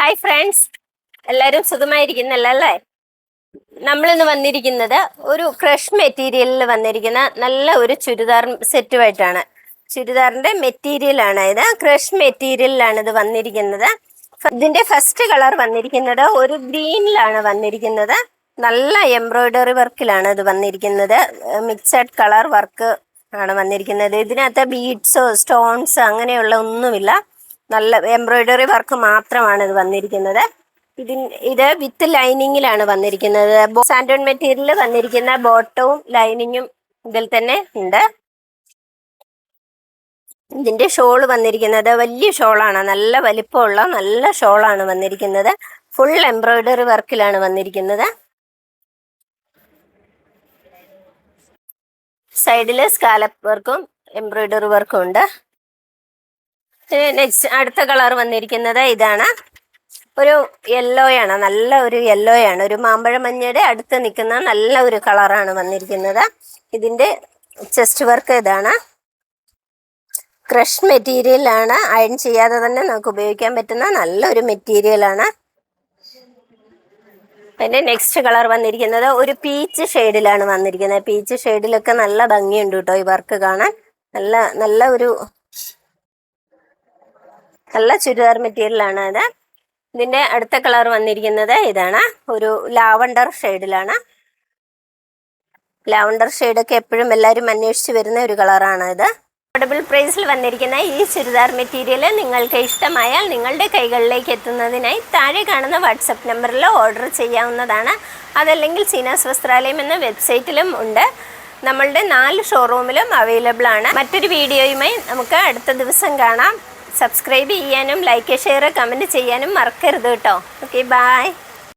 Hi friends, എല്ലാവരും സുഖമായിരിക്കുന്നല്ലേ? നമ്മളിന്ന് വന്നിരിക്കുന്നത് ഒരു ക്രഷ് മെറ്റീരിയലിൽ വന്നിരിക്കുന്ന നല്ല ഒരു ചുരിദാർ സെറ്റുമായിട്ടാണ്. ചുരിദാറിന്റെ മെറ്റീരിയലാണ് ഇത്, ക്രഷ് മെറ്റീരിയലിലാണ് ഇത് വന്നിരിക്കുന്നത്. ഇതിന്റെ ഫസ്റ്റ് കളർ വന്നിരിക്കുന്നത് ഒരു ഗ്രീനിലാണ് വന്നിരിക്കുന്നത്. നല്ല എംബ്രോയിഡറി വർക്കിലാണ് ഇത് വന്നിരിക്കുന്നത്. മിക്സഡ് കളർ വർക്ക് ആണ് വന്നിരിക്കുന്നത്. ഇതിനകത്ത് ബീഡ്സോ സ്റ്റോൺസ് അങ്ങനെയുള്ള ഒന്നുമില്ല. നല്ല എംബ്രോയിഡറി വർക്ക് മാത്രമാണ് ഇത് വന്നിരിക്കുന്നത്. ഇത് വിത്ത് ലൈനിങ്ങിലാണ് വന്നിരിക്കുന്നത്. സാൻഡോൺ മെറ്റീരിയൽ വന്നിരിക്കുന്ന ബോട്ടവും ലൈനിങ്ങും ഇതിൽ തന്നെ ഉണ്ട്. ഇതിന്റെ ഷോള് വന്നിരിക്കുന്നത് വലിയ ഷോളാണ്, നല്ല വലിപ്പമുള്ള നല്ല ഷോളാണ് വന്നിരിക്കുന്നത്. ഫുൾ എംബ്രോയിഡറി വർക്കിലാണ് വന്നിരിക്കുന്നത്. സൈഡില് സ്കാലപ്പ് വർക്കും എംബ്രോയിഡറി വർക്കും ഉണ്ട്. നെക്സ്റ്റ് അടുത്ത കളർ വന്നിരിക്കുന്നത് ഇതാണ്. ഒരു യെല്ലോയാണ്, നല്ല ഒരു യെല്ലോയാണ്, ഒരു മാമ്പഴ മഞ്ഞയുടെ അടുത്ത് നിൽക്കുന്ന നല്ല ഒരു കളറാണ് വന്നിരിക്കുന്നത്. ഇതിന്റെ ചെസ്റ്റ് വർക്ക് ഇതാണ്. ക്രഷ് മെറ്റീരിയലാണ്, അയൺ ചെയ്യാതെ തന്നെ നമുക്ക് ഉപയോഗിക്കാൻ പറ്റുന്ന നല്ലൊരു മെറ്റീരിയലാണ്. പിന്നെ നെക്സ്റ്റ് കളർ വന്നിരിക്കുന്നത് ഒരു പീച്ച് ഷെയ്ഡിലാണ് വന്നിരിക്കുന്നത്. പീച്ച് ഷെയ്ഡിലൊക്കെ നല്ല ഭംഗിയുണ്ട് കേട്ടോ ഈ വർക്ക് കാണാൻ. നല്ല ചുരിദാർ മെറ്റീരിയലാണ് ഇത്. ഇതിന്റെ അടുത്ത കളർ വന്നിരിക്കുന്നത് ഇതാണ്, ഒരു ലാവണ്ടർ ഷെയ്ഡിലാണ്. ലാവണ്ടർ ഷെയ്ഡൊക്കെ എപ്പോഴും എല്ലാവരും അന്വേഷിച്ച് വരുന്ന ഒരു കളറാണ് ഇത്. അഫോർഡബിൾ പ്രൈസിൽ വന്നിരിക്കുന്ന ഈ ചുരിദാർ മെറ്റീരിയൽ നിങ്ങൾക്ക് ഇഷ്ടമായാൽ നിങ്ങളുടെ കൈകളിലേക്ക് എത്തുന്നതിനായി താഴെ കാണുന്ന വാട്സപ്പ് നമ്പറിൽ ഓർഡർ ചെയ്യാവുന്നതാണ്. അതല്ലെങ്കിൽ സീനാസ് വസ്ത്രാലയം എന്ന വെബ്സൈറ്റിലും ഉണ്ട്. നമ്മളുടെ 4 ഷോറൂമിലും അവൈലബിൾ ആണ്. മറ്റൊരു വീഡിയോയുമായി നമുക്ക് അടുത്ത ദിവസം കാണാം. സബ്സ്ക്രൈബ് ചെയ്യാനും ലൈക്ക് ഷെയർ കമൻറ്റ് ചെയ്യാനും മറക്കരുത് കേട്ടോ. Okay, by.